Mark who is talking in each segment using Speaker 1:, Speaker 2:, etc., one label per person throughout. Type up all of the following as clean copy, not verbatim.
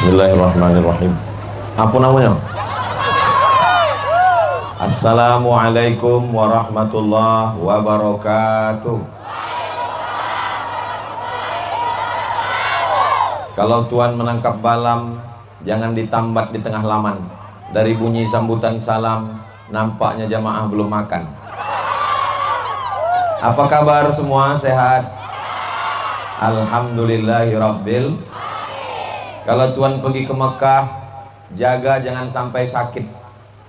Speaker 1: Bismillahirrahmanirrahim. Apa namanya? Assalamualaikum warahmatullahi wabarakatuh. Kalau Tuhan menangkap balam, jangan ditambat di tengah laman. Dari bunyi sambutan salam, nampaknya jamaah belum makan. Apa kabar semua? Sehat? Alhamdulillahirabbil. Kalau Tuhan pergi ke Mekah, jaga jangan sampai sakit.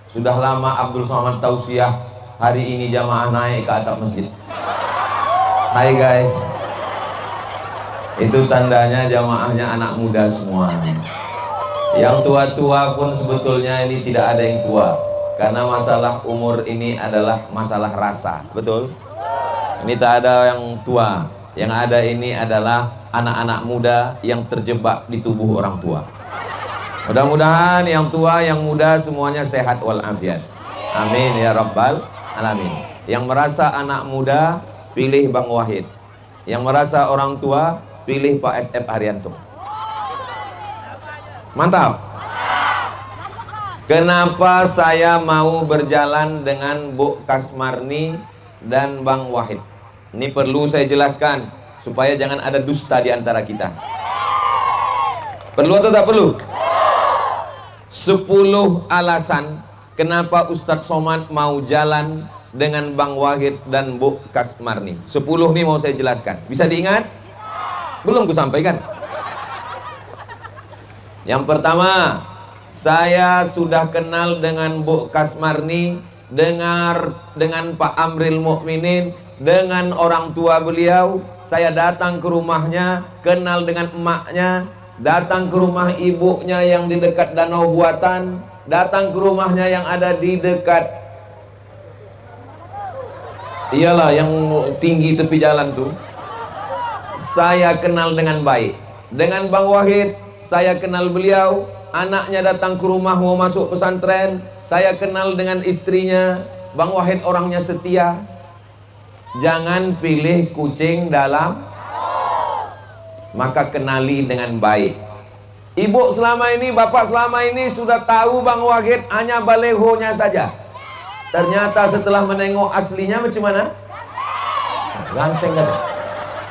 Speaker 1: Sudah lama Abdul Somad tausiah, hari ini jamaah naik ke atap masjid. Hai guys. Itu tandanya jamaahnya anak muda semua. Yang tua-tua pun sebetulnya ini tidak ada yang tua, karena masalah umur ini adalah masalah rasa. Betul? Ini tak ada yang tua. Yang ada ini adalah anak-anak muda yang terjebak di tubuh orang tua. Mudah-mudahan yang tua, yang muda semuanya sehat walafiat. Amin ya rabbal alamin. Yang merasa anak muda, pilih Bang Wahid. Yang merasa orang tua, pilih Pak SF Haryanto. Mantap. Kenapa saya mau berjalan dengan Bu Kasmarni dan Bang Wahid? Ini perlu saya jelaskan supaya jangan ada dusta di antara kita. Perlu atau tak perlu? 10 alasan kenapa Ustadz Somad mau jalan dengan Bang Wahid dan Bu Kasmarni. 10 nih mau saya jelaskan. Bisa diingat? Belum kusampaikan. Yang pertama, saya sudah kenal dengan Bu Kasmarni, dengan Pak Amril Mukminin, dengan orang tua beliau. Saya datang ke rumahnya, kenal dengan emaknya, datang ke rumah ibunya yang di dekat Danau Buatan, datang ke rumahnya yang ada di dekat, iyalah yang tinggi tepi jalan tuh. Saya kenal dengan baik. Dengan Bang Wahid, saya kenal beliau, anaknya datang ke rumah mau masuk pesantren, saya kenal dengan istrinya. Bang Wahid orangnya setia. Jangan pilih kucing dalam, maka kenali dengan baik. Ibu selama ini, bapak selama ini sudah tahu Bang Wahid hanya balehonya saja. Ternyata setelah menengok aslinya macam mana? Ganteng kan?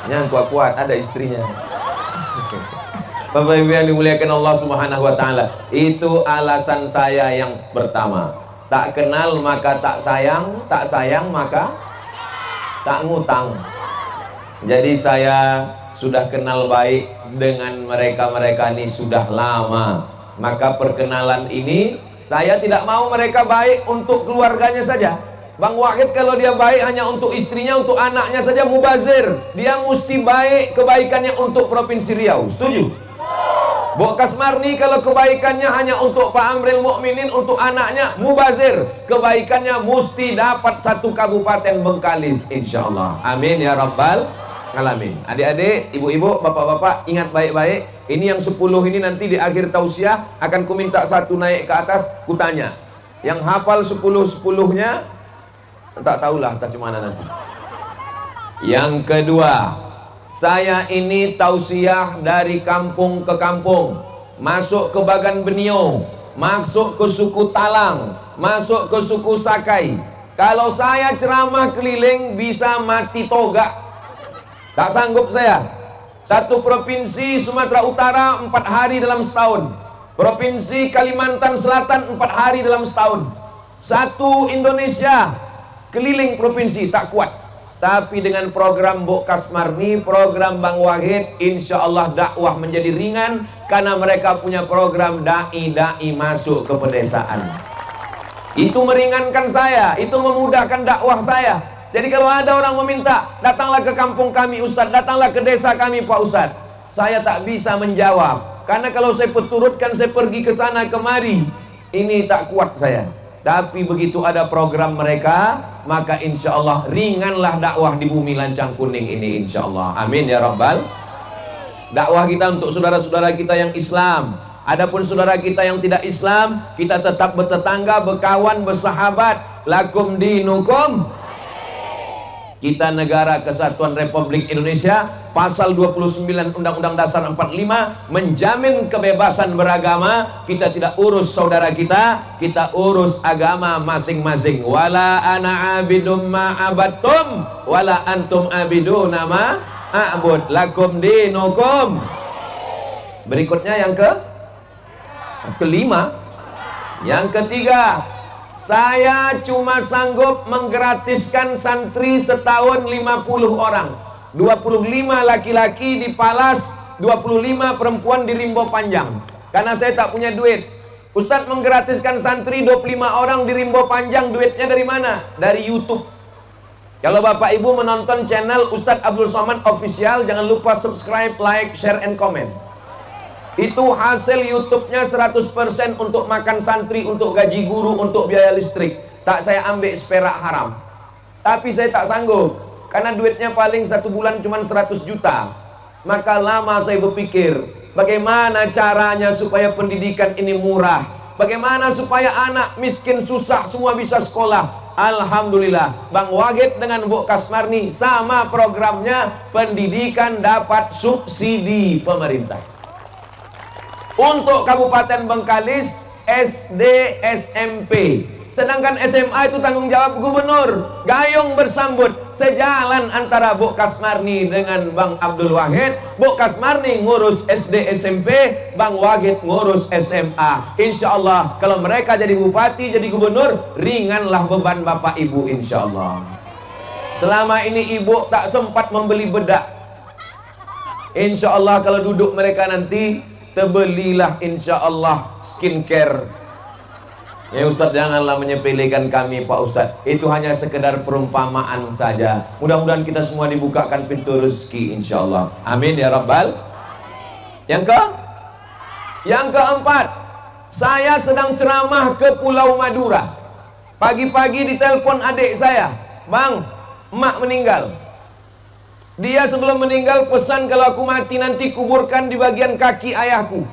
Speaker 1: Yang kuat-kuat ada istrinya. Bapak Ibu yang dimuliakan Allah Subhanahu wa taala, itu alasan saya yang pertama. Tak kenal maka tak sayang, tak sayang maka tak ngutang. Jadi saya sudah kenal baik dengan mereka-mereka ini sudah lama. Maka perkenalan ini saya tidak mau mereka baik untuk keluarganya saja. Bang Wahid kalau dia baik hanya untuk istrinya, untuk anaknya saja mubazir. Dia mesti baik kebaikannya untuk Provinsi Riau. Setuju? Bu Kasmarni kalau kebaikannya hanya untuk Pak Amril Mukminin, untuk anaknya mubazir. Kebaikannya mesti dapat satu kabupaten Bengkalis, insya Allah. Amin ya rabbal alamin. Adik-adik, ibu-ibu, bapak-bapak, ingat baik-baik. Ini yang 10 ini nanti di akhir tausiah akan ku minta satu naik ke atas, ku tanya. Yang hafal 10-10-nya, tak tahulah tak cemana nanti. Yang kedua, saya ini tausiah dari kampung ke kampung, masuk ke Bagan Benio, masuk ke suku Talang, masuk ke suku Sakai. Kalau saya ceramah keliling bisa mati toga. Tak sanggup saya. Satu provinsi Sumatera Utara 4 hari dalam setahun. Provinsi Kalimantan Selatan 4 hari dalam setahun. Satu Indonesia keliling provinsi tak kuat. Tapi dengan program Bu Kasmarni, program Bang Wahid, insya Allah dakwah menjadi ringan, karena mereka punya program da'i masuk ke pedesaan. Itu meringankan saya, itu memudahkan dakwah saya. Jadi kalau ada orang meminta, datanglah ke kampung kami Ustadz, datanglah ke desa kami Pak Ustadz, saya tak bisa menjawab, karena kalau saya peturutkan, saya pergi ke sana kemari, ini tak kuat saya. Tapi begitu ada program mereka, maka insya Allah ringanlah dakwah di bumi lancang kuning ini, insya Allah. Amin ya rabbal. Dakwah kita untuk saudara-saudara kita yang Islam. Adapun saudara kita yang tidak Islam, kita tetap bertetangga, berkawan, bersahabat. Lakum dinukum. Kita negara Kesatuan Republik Indonesia, pasal 29 Undang-Undang Dasar 45 menjamin kebebasan beragama. Kita tidak urus saudara kita urus agama masing-masing. Wala ana abidum ma abattum wala antum abiduna ma a'bud lakum dinukum. Berikutnya yang kelima. Yang ketiga, saya cuma sanggup menggratiskan santri setahun 50 orang. 25 laki-laki di Palas, 25 perempuan di Rimbo Panjang. Karena saya tak punya duit. Ustadz menggratiskan santri 25 orang di Rimbo Panjang, duitnya dari mana? Dari YouTube. Kalau Bapak Ibu menonton channel Ustadz Abdul Somad Official, jangan lupa subscribe, like, share, and comment. Itu hasil YouTube-nya 100% untuk makan santri, untuk gaji guru, untuk biaya listrik. Tak saya ambil seperak haram. Tapi saya tak sanggup, karena duitnya paling satu bulan cuma 100 juta. Maka lama saya berpikir, bagaimana caranya supaya pendidikan ini murah, bagaimana supaya anak miskin susah semua bisa sekolah. Alhamdulillah, Bang Wagid dengan Bu Kasmarni sama programnya, pendidikan dapat subsidi pemerintah. Untuk Kabupaten Bengkalis SD SMP, sedangkan SMA itu tanggung jawab gubernur. Gayung bersambut, sejalan antara Bu Kasmarni dengan Bang Abdul Wahid. Bu Kasmarni ngurus SD SMP, Bang Wahid ngurus SMA. Insya Allah kalau mereka jadi bupati, jadi gubernur, ringanlah beban Bapak Ibu insya Allah. Selama ini ibu tak sempat membeli bedak. Insya Allah kalau duduk mereka nanti, terbelilah insya Allah skincare. Ya Ustadz, janganlah menyepelekan kami Pak Ustadz. Itu hanya sekedar perumpamaan saja. Mudah-mudahan kita semua dibukakan pintu rezeki insya Allah. Amin ya Rabbal. Yang keempat, saya sedang ceramah ke Pulau Madura. Pagi-pagi ditelepon adik saya, Bang, emak meninggal. Dia sebelum meninggal pesan kalau aku mati nanti kuburkan di bagian kaki ayahku.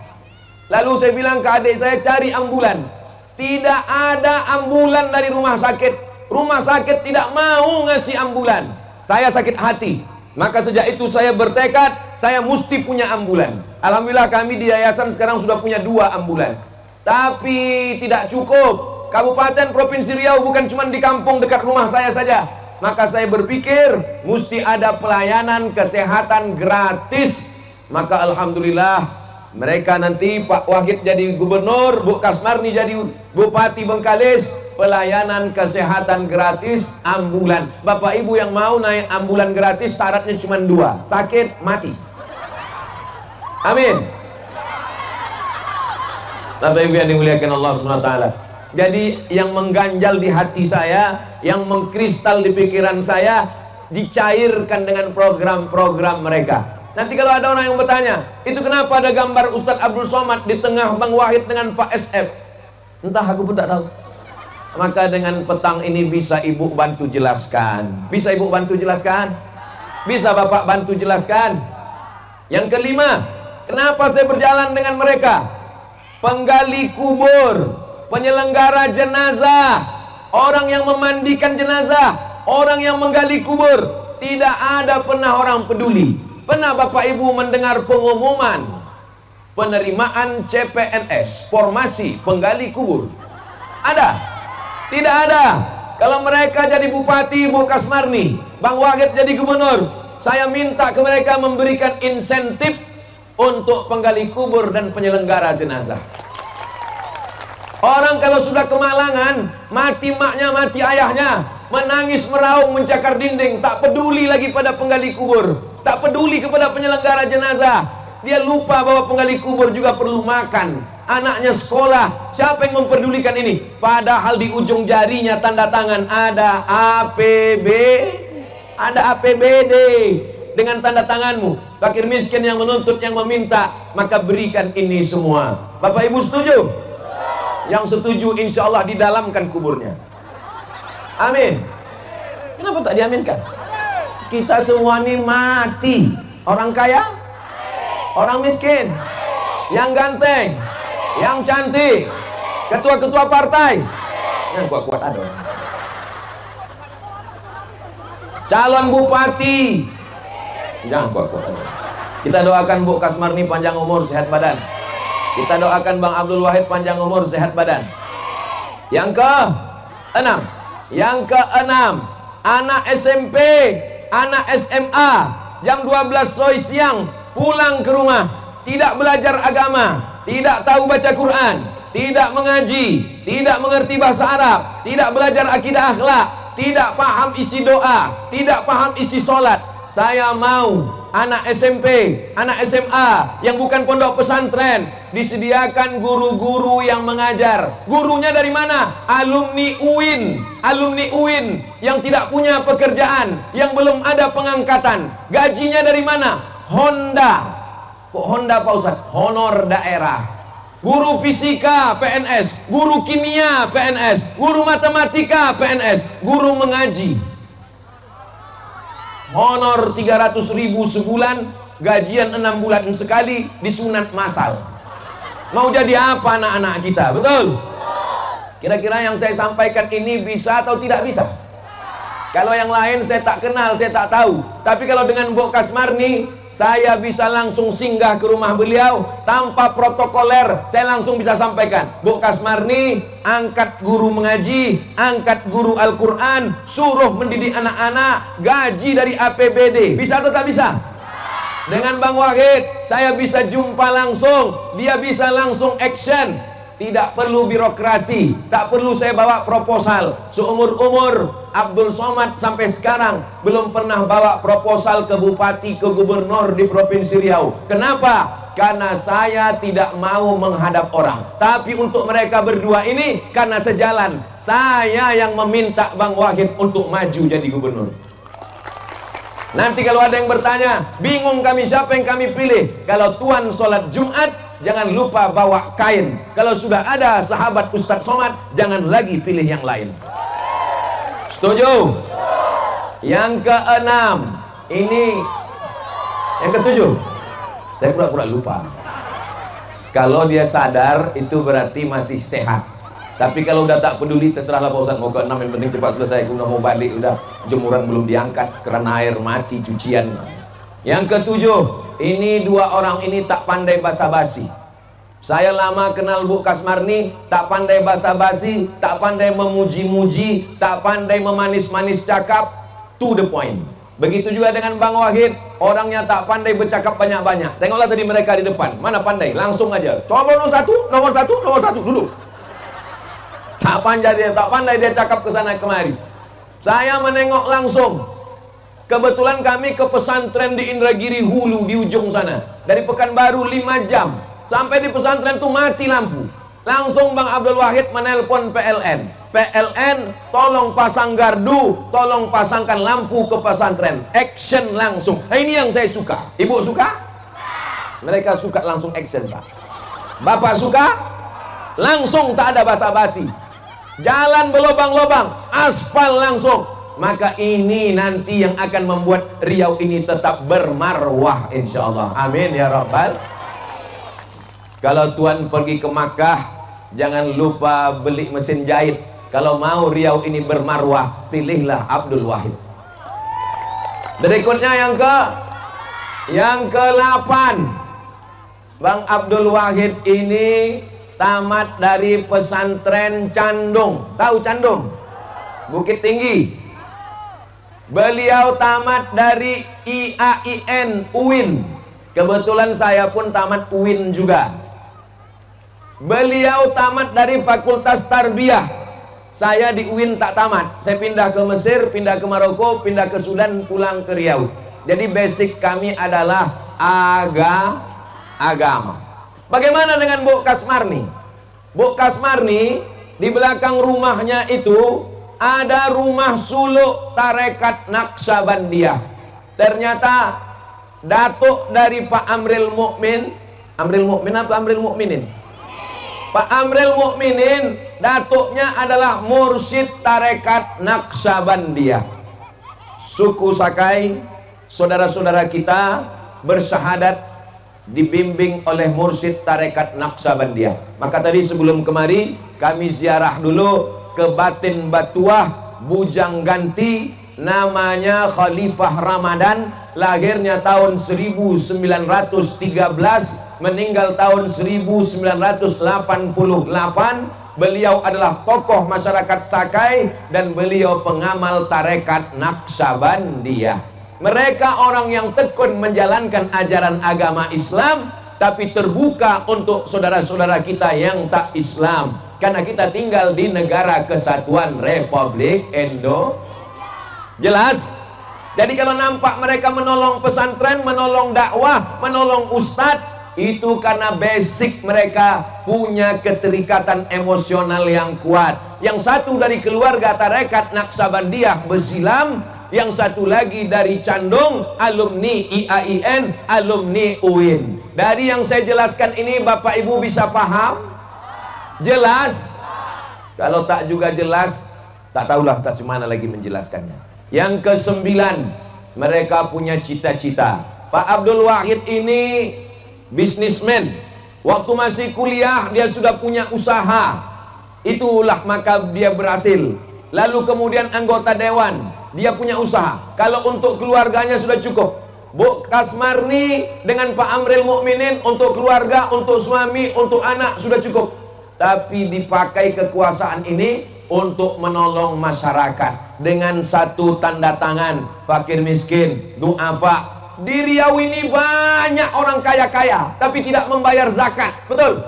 Speaker 1: Lalu saya bilang ke adik saya, cari ambulan. Tidak ada ambulan dari rumah sakit. Rumah sakit tidak mau ngasih ambulan. Saya sakit hati. Maka sejak itu saya bertekad, saya mesti punya ambulan. Alhamdulillah kami di yayasan sekarang sudah punya 2 ambulan. Tapi tidak cukup. Kabupaten Provinsi Riau bukan cuma di kampung dekat rumah saya saja. Maka saya berpikir mesti ada pelayanan kesehatan gratis. Maka alhamdulillah mereka nanti Pak Wahid jadi gubernur, Bu Kasmarni jadi bupati Bengkalis, pelayanan kesehatan gratis ambulan. Bapak Ibu yang mau naik ambulan gratis syaratnya cuma 2, sakit mati. Amin. Bapak Ibu yang dimuliakan Allah SWT. Jadi yang mengganjal di hati saya, yang mengkristal di pikiran saya, dicairkan dengan program-program mereka. Nanti kalau ada orang yang bertanya, itu kenapa ada gambar Ustadz Abdul Somad di tengah Bang Wahid dengan Pak SF? Entah, aku pun tak tahu. Maka dengan petang ini bisa Ibu bantu jelaskan. Bisa Ibu bantu jelaskan? Bisa Bapak bantu jelaskan? Yang kelima, kenapa saya berjalan dengan mereka? Penggali kubur, penyelenggara jenazah, orang yang memandikan jenazah, orang yang menggali kubur, tidak ada pernah orang peduli. Pernah Bapak Ibu mendengar pengumuman penerimaan CPNS, formasi penggali kubur? Ada? Tidak ada. Kalau mereka jadi bupati, Bu Kasmarni, Bang Wahid jadi gubernur, saya minta ke mereka memberikan insentif untuk penggali kubur dan penyelenggara jenazah. Orang kalau sudah kemalangan, mati maknya, mati ayahnya, menangis meraung mencakar dinding, tak peduli lagi pada penggali kubur, tak peduli kepada penyelenggara jenazah. Dia lupa bahwa penggali kubur juga perlu makan, anaknya sekolah. Siapa yang memperdulikan ini? Padahal di ujung jarinya tanda tangan ada ada APBD dengan tanda tanganmu. Fakir miskin yang menuntut, yang meminta, maka berikan ini semua. Bapak Ibu setuju? Yang setuju insya Allah didalamkan kuburnya. Amin. Kenapa tak diaminkan? Kita semua ini mati. Orang kaya, orang miskin, yang ganteng, yang cantik, ketua-ketua partai, yang kuat-kuat ada. calon bupati. Jangan kok. Kita doakan Bu Kasmarni panjang umur, sehat badan. Kita doakan Bang Abdul Wahid panjang umur, sehat badan. Yang ke-6, anak SMP, anak SMA, jam 12 soi siang pulang ke rumah, tidak belajar agama, tidak tahu baca Quran, tidak mengaji, tidak mengerti bahasa Arab, tidak belajar akidah akhlak, tidak paham isi doa, tidak paham isi sholat. Saya mau anak SMP, anak SMA yang bukan pondok pesantren disediakan guru-guru yang mengajar. Gurunya dari mana? Alumni UIN yang tidak punya pekerjaan, yang belum ada pengangkatan. Gajinya dari mana? Honda. Kok Honda Pak Ustaz? Honor daerah. Guru fisika PNS, guru kimia PNS, guru matematika PNS, guru mengaji honor 300.000 sebulan, gajian 6 bulan sekali, disunat massal. Mau jadi apa anak-anak kita? Betul? Kira-kira yang saya sampaikan ini bisa atau tidak bisa? Kalau yang lain saya tak kenal, saya tak tahu. Tapi kalau dengan Bu Kasmarni, saya bisa langsung singgah ke rumah beliau tanpa protokoler. Saya langsung bisa sampaikan, Bu Kasmarni angkat guru mengaji, angkat guru Al-Quran, suruh mendidik anak-anak, gaji dari APBD. Bisa atau tak bisa? Dengan Bang Wahid saya bisa jumpa langsung, dia bisa langsung action. Tidak perlu birokrasi, tak perlu saya bawa proposal. Seumur-umur Abdul Somad sampai sekarang belum pernah bawa proposal ke bupati, ke gubernur di Provinsi Riau. Kenapa? Karena saya tidak mau menghadap orang. Tapi untuk mereka berdua ini, karena sejalan, saya yang meminta Bang Wahid untuk maju jadi gubernur. Nanti kalau ada yang bertanya, bingung kami siapa yang kami pilih. Kalau tuan sholat Jumat, jangan lupa bawa kain. Kalau sudah ada sahabat Ustadz Somad, jangan lagi pilih yang lain. Setuju? Yang ke-6, ini yang ke-7. Saya pura-pura lupa. Kalau dia sadar, itu berarti masih sehat. Tapi kalau udah tak peduli, terserahlah Pak Ustadz. Mau ke-6, yang penting cepat selesai. Udah mau balik, udah jemuran belum diangkat, keran air mati, cucian. Yang ke-7, ini dua orang ini tak pandai basa-basi. Saya lama kenal Bu Kasmarni, tak pandai basa-basi, tak pandai memuji-muji, tak pandai memanis-manis cakap, to the point. Begitu juga dengan Bang Wahid, orangnya tak pandai bercakap banyak-banyak. Tengoklah tadi mereka di depan, mana pandai, langsung aja. Coba nomor satu dulu. Tak pandai dia cakap ke sana kemari. Saya menengok langsung. Kebetulan kami ke pesantren di Indragiri Hulu di ujung sana. Dari Pekanbaru 5 jam. Sampai di pesantren itu mati lampu. Langsung Bang Abdul Wahid menelpon PLN. PLN tolong pasang gardu, tolong pasangkan lampu ke pesantren. Action langsung. Nah, ini yang saya suka. Ibu suka? Mereka suka langsung action, Pak. Bapak suka? Langsung, tak ada basa-basi. Jalan berlobang-lobang, aspal langsung. Maka ini nanti yang akan membuat Riau ini tetap bermarwah, insya Allah. Amin ya Rabbal. Kalau Tuan pergi ke Makkah, jangan lupa beli mesin jahit. Kalau mau Riau ini bermarwah, pilihlah Abdul Wahid. Berikutnya yang ke-8, Bang Abdul Wahid ini tamat dari pesantren Candung. Tahu Candung? Bukit Tinggi. Beliau tamat dari IAIN UIN. Kebetulan saya pun tamat UIN juga. Beliau tamat dari Fakultas Tarbiyah. Saya di UIN tak tamat. Saya pindah ke Mesir, pindah ke Maroko, pindah ke Sudan, pulang ke Riau. Jadi basic kami adalah agama. Bagaimana dengan Bu Kasmarni? Bu Kasmarni di belakang rumahnya itu ada rumah suluk tarekat Naqsabandiyah. Ternyata datuk dari Pak Amril Mukmin, Amril Mukmin apa Amril Mukminin? Pak Amril Mukminin, datuknya adalah mursyid tarekat Naqsabandiyah. Suku Sakai, saudara-saudara kita bersyahadat dibimbing oleh mursyid tarekat Naqsabandiyah. Maka tadi sebelum kemari kami ziarah dulu ke Batin Batuah, Bujang Ganti, namanya Khalifah Ramadan, lahirnya tahun 1913, meninggal tahun 1988. Beliau adalah tokoh masyarakat Sakai dan beliau pengamal tarekat Naqsabandiyah. Mereka orang yang tekun menjalankan ajaran agama Islam, tapi terbuka untuk saudara-saudara kita yang tak Islam, karena kita tinggal di negara kesatuan Republik Indonesia. Jelas? Jadi kalau nampak mereka menolong pesantren, menolong dakwah, menolong ustadz, itu karena basic mereka punya keterikatan emosional yang kuat. Yang satu dari keluarga tarekat Naqsabandiyah Besilam, yang satu lagi dari Candung, alumni IAIN, alumni UIN. Dari yang saya jelaskan ini Bapak Ibu bisa paham? Jelas? Kalau tak juga jelas, tak tahulah tak cemana lagi menjelaskannya. Yang kesembilan, mereka punya cita-cita. Pak Abdul Wahid ini bisnismen. Waktu masih kuliah dia sudah punya usaha. Itulah maka dia berhasil. Lalu kemudian anggota dewan, dia punya usaha. Kalau untuk keluarganya sudah cukup. Bu Kasmarni dengan Pak Amril Mukminin untuk keluarga, untuk suami, untuk anak sudah cukup. Tapi dipakai kekuasaan ini untuk menolong masyarakat dengan satu tanda tangan, fakir miskin, du'afa. Di Riau ini banyak orang kaya-kaya tapi tidak membayar zakat, betul?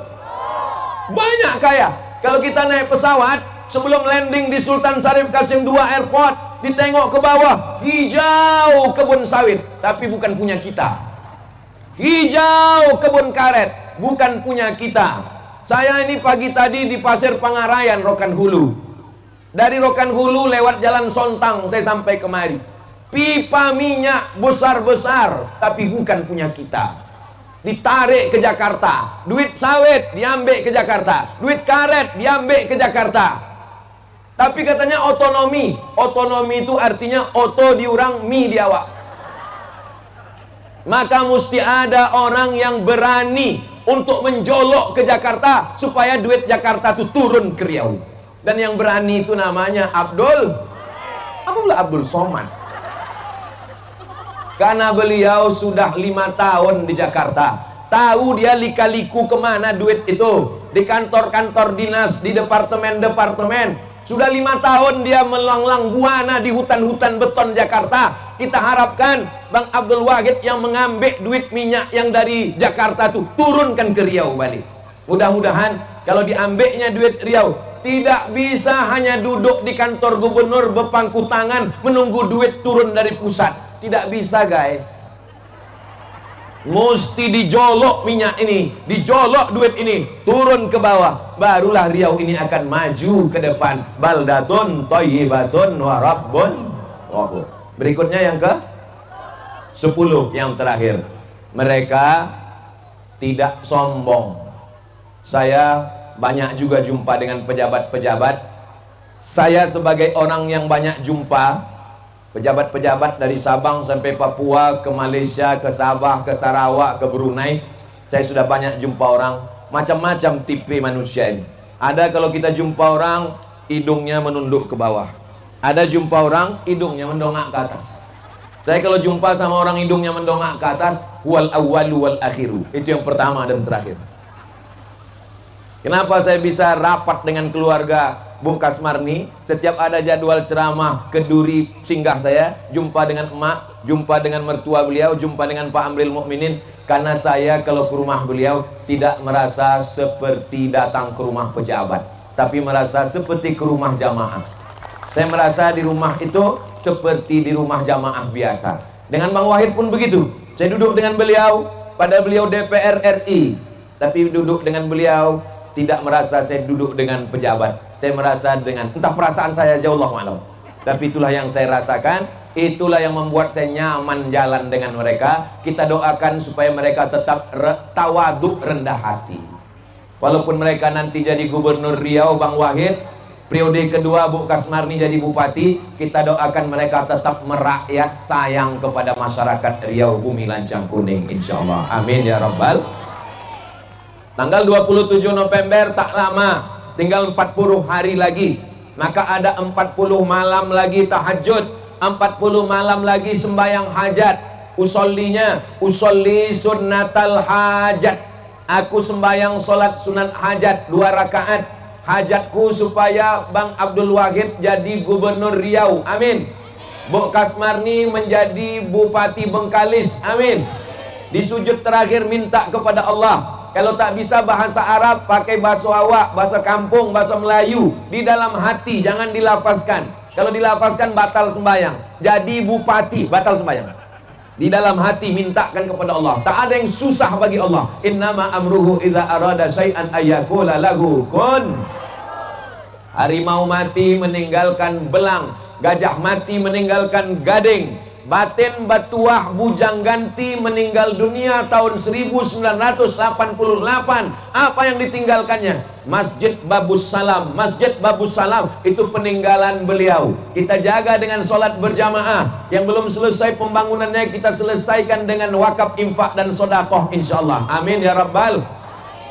Speaker 1: Banyak kaya. Kalau kita naik pesawat, sebelum landing di Sultan Syarif Qasim II Airport, ditengok ke bawah, hijau kebun sawit, tapi bukan punya kita. Hijau kebun karet, bukan punya kita. Saya ini pagi tadi di Pasir Pangarayan, Rokan Hulu. Dari Rokan Hulu lewat Jalan Sontang saya sampai kemari. Pipa minyak besar-besar, tapi bukan punya kita. Ditarik ke Jakarta. Duit sawit diambil ke Jakarta. Duit karet diambil ke Jakarta. Tapi katanya otonomi. Otonomi itu artinya oto diurang, mi di awak. Maka mesti ada orang yang berani untuk menjolok ke Jakarta supaya duit Jakarta itu turun ke Riau. Dan yang berani itu namanya Abdul Somad. Karena beliau sudah 5 tahun di Jakarta, tahu dia lika-liku kemana duit itu. Di kantor-kantor dinas, di departemen-departemen. Sudah 5 tahun dia melanglang buana di hutan-hutan beton Jakarta. Kita harapkan Bang Abdul Wahid yang mengambil duit minyak yang dari Jakarta itu turunkan ke Riau balik. Mudah-mudahan kalau diambilnya duit Riau, tidak bisa hanya duduk di kantor gubernur berpangku tangan menunggu duit turun dari pusat. Tidak bisa guys. Mesti dijolok minyak ini, dijolok duit ini, turun ke bawah. Barulah Riau ini akan maju ke depan. Baldatun thayyibatun wa rabbun ghafur. Berikutnya yang ke 10, yang terakhir. Mereka tidak sombong. Saya banyak juga jumpa dengan pejabat-pejabat. Saya sebagai orang yang banyak jumpa pejabat-pejabat dari Sabang sampai Papua, ke Malaysia, ke Sabah, ke Sarawak, ke Brunei. Saya sudah banyak jumpa orang, macam-macam tipe manusia ini. Ada kalau kita jumpa orang, hidungnya menunduk ke bawah. Ada jumpa orang, hidungnya mendongak ke atas. Saya kalau jumpa sama orang hidungnya mendongak ke atas, wal awwalu wal akhiru. Itu yang pertama dan terakhir. Kenapa saya bisa rapat dengan keluarga Bung Kasmarni? Setiap ada jadwal ceramah ke Duri singgah saya, jumpa dengan emak, jumpa dengan mertua beliau, jumpa dengan Pak Amril Mukminin. Karena saya kalau ke rumah beliau tidak merasa seperti datang ke rumah pejabat, tapi merasa seperti ke rumah jamaah. Saya merasa di rumah itu seperti di rumah jamaah biasa. Dengan Bang Wahid pun begitu. Saya duduk dengan beliau, padahal beliau DPR RI, tapi duduk dengan beliau tidak merasa saya duduk dengan pejabat. Saya merasa dengan, entah perasaan saya jauh Allah malam, tapi itulah yang saya rasakan. Itulah yang membuat saya nyaman jalan dengan mereka. Kita doakan supaya mereka tetap tawaduk, rendah hati. Walaupun mereka nanti jadi gubernur Riau, Bang Wahid, periode kedua Bu Kasmarni jadi bupati, kita doakan mereka tetap merakyat, sayang kepada masyarakat Riau, bumi lancang kuning, insyaallah. Amin ya rabbal. Tanggal 27 November tak lama, tinggal 40 hari lagi. Maka ada 40 malam lagi tahajud. 40 malam lagi sembahyang hajat. Usolli sunnatal hajat. Aku sembahyang solat sunat hajat 2 rakaat. Hajatku supaya Bang Abdul Wahid jadi gubernur Riau, amin. Bu Kasmarni menjadi Bupati Bengkalis, amin. Di sujud terakhir minta kepada Allah, kalau tak bisa bahasa Arab, pakai bahasa awak, bahasa kampung, bahasa Melayu. Di dalam hati, jangan dilafazkan. Kalau dilafazkan batal sembahyang. Jadi bupati, batal sembahyang. Di dalam hati mintakan kepada Allah. Tak ada yang susah bagi Allah. Innama amruhu idza arada syai'an ayyakula lahu kun. Harimau mati meninggalkan belang, gajah mati meninggalkan gading. Batin Batuah Bujang Ganti meninggal dunia tahun 1988. Apa yang ditinggalkannya? Masjid Babus Salam. Masjid Babus Salam itu peninggalan beliau. Kita jaga dengan sholat berjamaah. Yang belum selesai pembangunannya kita selesaikan dengan wakaf, infak dan sodakoh, insyaallah. Amin ya rabbal.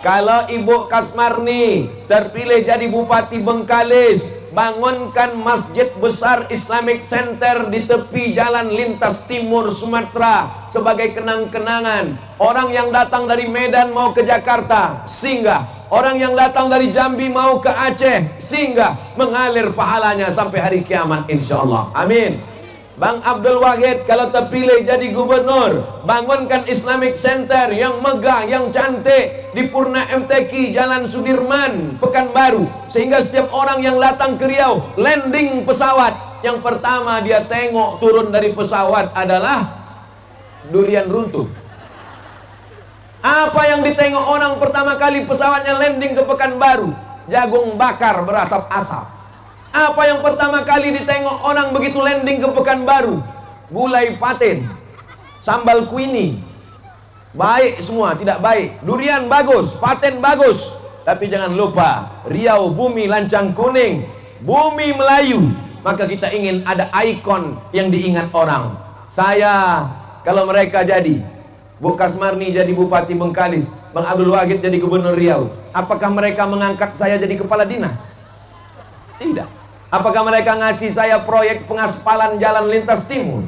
Speaker 1: Kalau Ibu Kasmarni terpilih jadi Bupati Bengkalis, bangunkan masjid besar Islamic Center di tepi jalan lintas timur Sumatera sebagai kenang-kenangan. Orang yang datang dari Medan mau ke Jakarta singgah, orang yang datang dari Jambi mau ke Aceh singgah, mengalir pahalanya sampai hari kiamat, insyaallah. Amin. Bang Abdul Wahid kalau terpilih jadi gubernur, bangunkan Islamic Center yang megah, yang cantik di Purna MTQ Jalan Sudirman, Pekanbaru, sehingga setiap orang yang datang ke Riau landing pesawat, yang pertama dia tengok turun dari pesawat adalah durian runtuh. Apa yang ditengok orang pertama kali pesawatnya landing ke Pekanbaru? Jagung bakar berasap-asap. Apa yang pertama kali ditengok orang begitu landing ke Pekanbaru? Gulai patin, sambal kuini. Baik semua, tidak baik. Durian bagus, patin bagus. Tapi jangan lupa, Riau bumi lancang kuning, bumi Melayu. Maka kita ingin ada ikon yang diingat orang. Saya, kalau mereka jadi Bu Kasmarni jadi Bupati Bengkalis, Bang Abdul Wahid jadi Gubernur Riau, apakah mereka mengangkat saya jadi kepala dinas? Tidak. Apakah mereka ngasih saya proyek pengaspalan jalan lintas timur?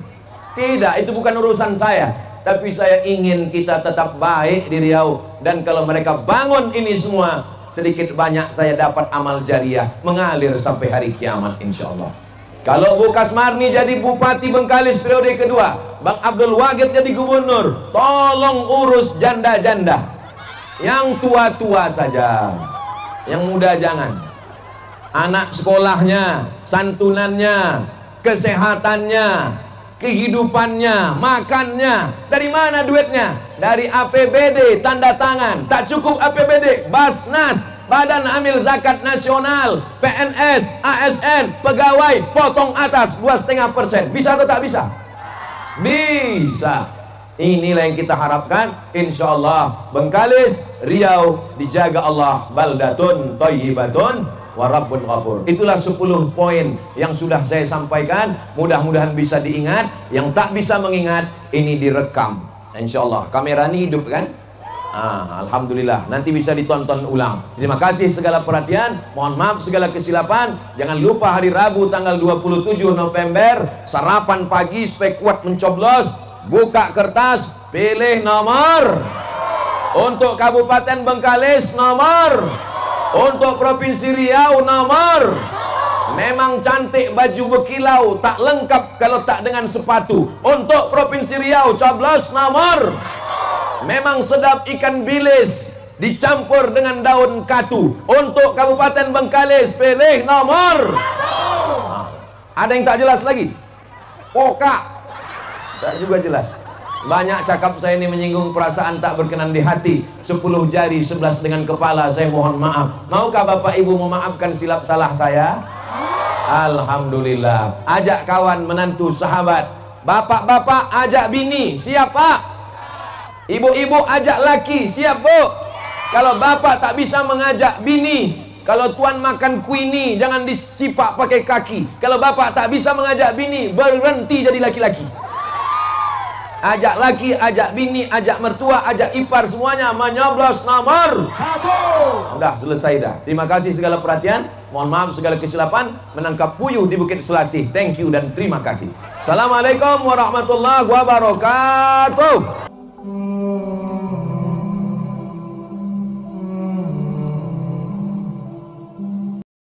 Speaker 1: Tidak, itu bukan urusan saya. Tapi saya ingin kita tetap baik di Riau. Dan kalau mereka bangun ini semua, sedikit banyak saya dapat amal jariah mengalir sampai hari kiamat, insya Allah. Kalau Bu Kasmarni jadi Bupati Bengkalis periode kedua, Bang Abdul Wahid jadi gubernur, tolong urus janda-janda. Yang tua-tua saja, yang muda jangan. Anak sekolahnya, santunannya, kesehatannya, kehidupannya, makannya. Dari mana duitnya? Dari APBD, tanda tangan. Tak cukup APBD, Basnas, Badan Amil Zakat Nasional, PNS, ASN, pegawai, potong atas 2,5%. Bisa atau tak bisa? Bisa. Inilah yang kita harapkan. Insya Allah Bengkalis, Riau dijaga Allah. Baldatun thayyibatun wa rabbun ghafur. Itulah 10 poin yang sudah saya sampaikan. Mudah-mudahan bisa diingat. Yang tak bisa mengingat, ini direkam. Insyaallah. Kamera ini hidup kan? Alhamdulillah. Nanti bisa ditonton ulang. Terima kasih segala perhatian. Mohon maaf segala kesilapan. Jangan lupa hari Rabu tanggal 27 November, sarapan pagi supaya kuat mencoblos. Buka kertas, pilih nomor. Untuk Kabupaten Bengkalis nomor. Untuk Provinsi Riau nomor. Memang cantik baju berkilau, tak lengkap kalau tak dengan sepatu. Untuk Provinsi Riau coblos nomor. Memang sedap ikan bilis dicampur dengan daun katu. Untuk Kabupaten Bengkalis pilih nomor. Ada yang tak jelas lagi? Poka. Tak juga jelas. Banyak cakap saya ini menyinggung perasaan tak berkenan di hati. 10 jari 11 dengan kepala, saya mohon maaf. Maukah Bapak Ibu memaafkan silap salah saya? Alhamdulillah. Ajak kawan, menantu, sahabat. Bapak-bapak ajak bini, siap Pak? Ibu-ibu ajak laki, siap Bu? Kalau bapak tak bisa mengajak bini, kalau tuan makan kuini jangan disipak pakai kaki. Kalau bapak tak bisa mengajak bini, berhenti jadi laki-laki. ajak laki, ajak bini, ajak mertua, ajak ipar, semuanya menyoblos nomor 1. Udah selesai dah. Terima kasih segala perhatian. Mohon maaf segala kesilapan. Menangkap puyuh di Bukit Selasih. Thank you dan terima kasih. Assalamualaikum warahmatullahi wabarakatuh.